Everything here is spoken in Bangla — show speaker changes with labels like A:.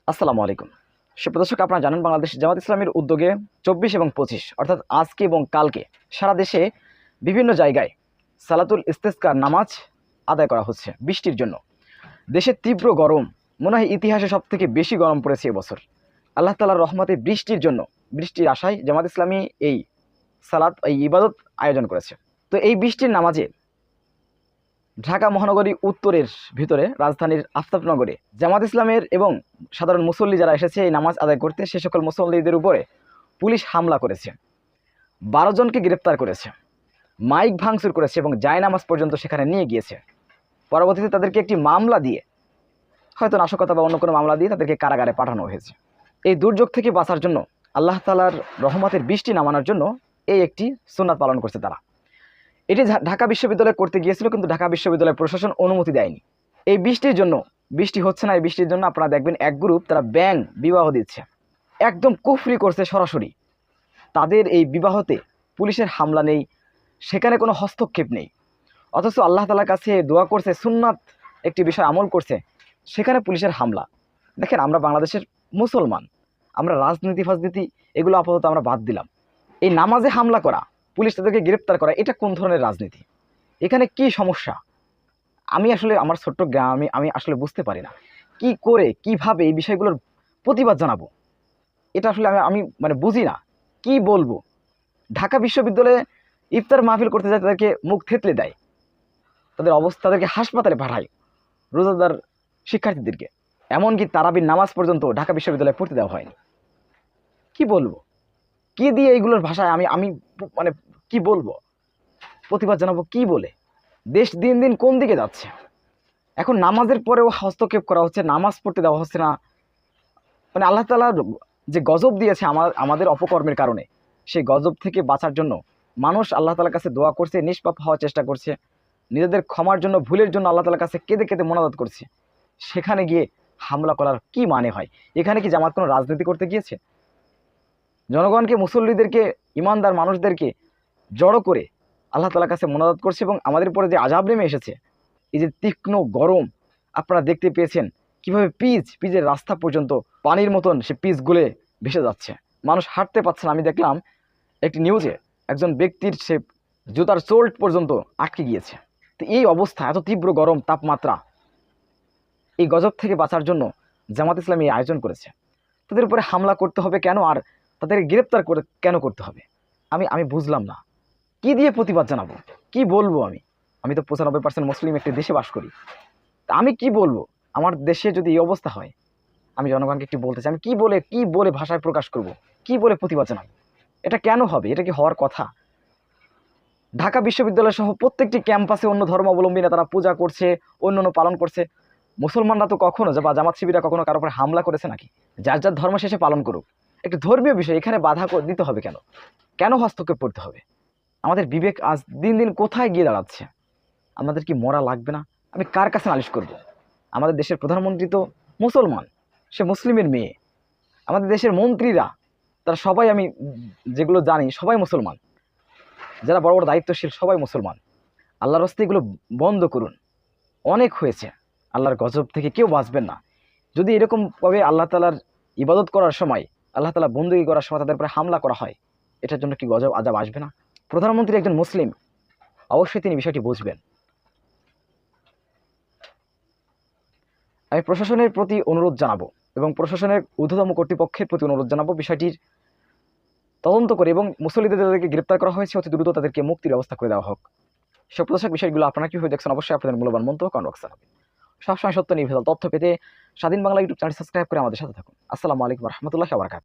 A: আসসালামু আলাইকুম। সুপ্রিয় দর্শক, আপনারা জানেন বাংলাদেশ জামাত ইসলামীর উদ্যোগে ২৪ এবং ২৫ অর্থাৎ আজকে এবং কালকে সারা দেশে বিভিন্ন জায়গায় সালাতুল ইস্তেসকার নামাজ আদায় করা হচ্ছে বৃষ্টির জন্য। দেশে তীব্র গরম, মনে হয় ইতিহাসে সবথেকে বেশি গরম পড়েছে এবছর। আল্লাহ তাআলার রহমতে বৃষ্টির জন্য, বৃষ্টির আশায় জামাত ইসলামী এই ইবাদত আয়োজন করেছে। তো এই বৃষ্টির নামাজে ঢাকা মহানগরী উত্তরের ভিতরে রাজধানীর আফতাবনগরে জামাত ইসলামের এবং সাধারণ মুসল্লি যারা এসেছে এই নামাজ আদায় করতে, সে সকল মুসল্লিদের উপরে পুলিশ হামলা করেছে, ১২ জনকে গ্রেপ্তার করেছে, মাইক ভাঙচুর করেছে এবং জায়নামাজ পর্যন্ত সেখানে নিয়ে গিয়েছে। পরবর্তীতে তাদেরকে একটি মামলা দিয়ে, হয়তো নাশকতা বা অন্য কোনো মামলা দিয়ে তাদেরকে কারাগারে পাঠানো হয়েছে। এই দুর্যোগ থেকে বাঁচার জন্য, আল্লাহ তাআলার রহমতের বৃষ্টি নামানোর জন্য এই একটি সুন্নাত পালন করছে তারা। এটি ঢাকা বিশ্ববিদ্যালয়ে করতে গিয়েছিল, কিন্তু ঢাকা বিশ্ববিদ্যালয়ের প্রশাসন অনুমতি দেয়নি। এই বৃষ্টির জন্য, বৃষ্টি হচ্ছে না, এই বৃষ্টির জন্য আপনারা দেখবেন এক গ্রুপ তারা ব্যাঙ বিবাহ দিচ্ছে, একদম কুফরি করছে সরাসরি। তাদের এই বিবাহতে পুলিশের হামলা নেই, সেখানে কোনো হস্তক্ষেপ নেই, অথচ আল্লাহ তাআলার কাছে দোয়া করছে, সুন্নাত একটি বিষয় আমল করছে, সেখানে পুলিশের হামলা। দেখেন, আমরা বাংলাদেশের মুসলমান, আমরা রাজনীতি ফাজনীতি এগুলো আপাতত আমরা বাদ দিলাম। এই নামাজে হামলা করা, পুলিশ তাদেরকে গ্রেপ্তার করা, এটা কোন ধরনের রাজনীতি? এখানে কি সমস্যা? আমি আসলে আমার ছোট্ট গ্রামে আমি আসলে বুঝতে পারি না কি করে কিভাবে এই বিষয়গুলোর প্রতিবাদ জানাবো। এটা আসলে আমি মানে বুঝি না কি বলবো। ঢাকা বিশ্ববিদ্যালয়ে ইফতার মাহফিল করতে যায়, তাদেরকে মুখ থেতলে দেয়, তাদেরকে হাসপাতালে পাঠায়, রোজাদার শিক্ষার্থীদেরকে। এমনকি তারাবির নামাজ পর্যন্ত ঢাকা বিশ্ববিদ্যালয়ে পড়তে দেওয়া হয়নি। কি বলবো, কি দিয়ে এইগুলোর ভাষায় আমি আমি মানে কি বলবো, প্রতিবাদ জানাবো কি বলে? দেশ দিন দিন কোন দিকে যাচ্ছে? এখন নামাজের পরেও হস্তক্ষেপ করা হচ্ছে, নামাজ পড়তে দেওয়া হচ্ছে না। মানে আল্লাহ তাআলা যে গজব দিয়েছে আমাদের অপকর্মের কারণে, সেই গজব থেকে বাঁচার জন্য মানুষ আল্লাহ তাআলার কাছে দোয়া করছে, নিষ্পাপ হওয়ার চেষ্টা করছে, নিজেদের ক্ষমার জন্য, ভুলের জন্য আল্লাহ তাআলার কাছে কেঁদে কেঁদে মোনাজাত করছে। সেখানে গিয়ে হামলা করার কি মানে হয়? এখানে কি জামাত কোনো রাজনীতি করতে গিয়েছে? জনগণকে, মুসল্লিদেরকে, ইমানদার মানুষদেরকে জড়ো করে আল্লাহ তাআলার কাছে মোনাজাত করছে, এবং আমাদের উপরে যে আযাব নেমে এসেছে, এই যে তীক্ষ্ণ গরম, আপনারা দেখতে পেয়েছেন কিভাবে পিচের রাস্তা পর্যন্ত পানির মতন সে পিচ গুলে ভেসে যাচ্ছে, মানুষ হাঁটতে পারছে না। আমি দেখলাম একটি নিউজে একজন ব্যক্তির সে জুতার সোল্ট পর্যন্ত আটকে গিয়েছে। তো এই অবস্থা, এত তীব্র গরম তাপমাত্রা, এই গজব থেকে বাঁচার জন্য জামাত ইসলামী আয়োজন করেছে। তাদের উপরে হামলা করতে হবে কেন, আর তাদের গ্রেপ্তার করে কেন করতে হবে? আমি বুঝলাম না। কি দিয়ে প্রতিবাদ জানাবো, কি বলবো? আমি তো ৯৫% মুসলিম একটি দেশে বাস করি। তা আমি কি বলবো? আমার দেশে যদি এই অবস্থা হয়, আমি জনগণকে একটু বলতে চাই, আমি কি বলে ভাষায় প্রকাশ করব, কি বলে প্রতিবাদ জানাবো? এটা কেন হবে? এটা কি হওয়ার কথা? ঢাকা বিশ্ববিদ্যালয় সহ প্রত্যেকটি ক্যাম্পাসে অন্য ধর্মাবলম্বীরা তারা পূজা করছে, অন্য পালন করছে। মুসলমানরা তো কখনো বা জামাত শিবিরা কখনো কারোর উপরে হামলা করেছে নাকি? যার যার ধর্ম শেষে পালন করুক। একটু ধর্মীয় বিষয়, এখানে বাধা দিতে হবে কেন? কেন হস্তক্ষেপ করতে হবে? আমাদের বিবেক আজ দিন দিন কোথায় গিয়ে দাঁড়াচ্ছে? আমাদের কি মরা লাগবে না? আমি কার কাছে নালিশ করব? আমাদের দেশের প্রধানমন্ত্রী তো মুসলমান, সে মুসলিমের মেয়ে। আমাদের দেশের মন্ত্রীরা, তারা সবাই, আমি যেগুলো জানি, সবাই মুসলমান। যারা বড় বড় দায়িত্বশীল, সবাই মুসলমান। আল্লাহর রাস্তায় এগুলো বন্ধ করুন। অনেক হয়েছে, আল্লাহর গজব থেকে কেউ বাঁচবেন না। যদি এরকমভাবে আল্লাহ তাআলার ইবাদত করার সময়, আল্লাহ তাআলা বন্দেগী করার সময় তাদের উপরে হামলা করা হয়, এটার জন্য কি গজব আযাব আসবে না? প্রধানমন্ত্রী একজন মুসলিম, অবশ্যই তিনি বিষয়টি বুঝবেন। আমি প্রশাসনের প্রতি অনুরোধ জানাবো, এবং প্রশাসনের ঊর্ধ্বতম কর্তৃপক্ষের প্রতি অনুরোধ জানাবো, বিষয়টির তদন্ত করে এবং মুসল্লিদের যাদেরকে গ্রেপ্তার করা হয়েছে অতি দ্রুত তাদেরকে মুক্তির ব্যবস্থা করে দেওয়া হোক। সব প্রদর্শক বিষয়গুলো আপনারা কীভাবে দেখছেন, অবশ্যই আপনাদের মূল্যবান মন্তব্য কমেন্ট বক্সে জানাবেন। সবসময় সত্য নির্ভেজাল তথ্য পেতে স্বাধীন বাংলা ইউটিউব চ্যানেল সাবস্ক্রাইব করে আমাদের সাথে থাকুন। আসসালামু আলাইকুম ওয়া রাহমাতুল্লাহি ওয়া বারাকাতুহু।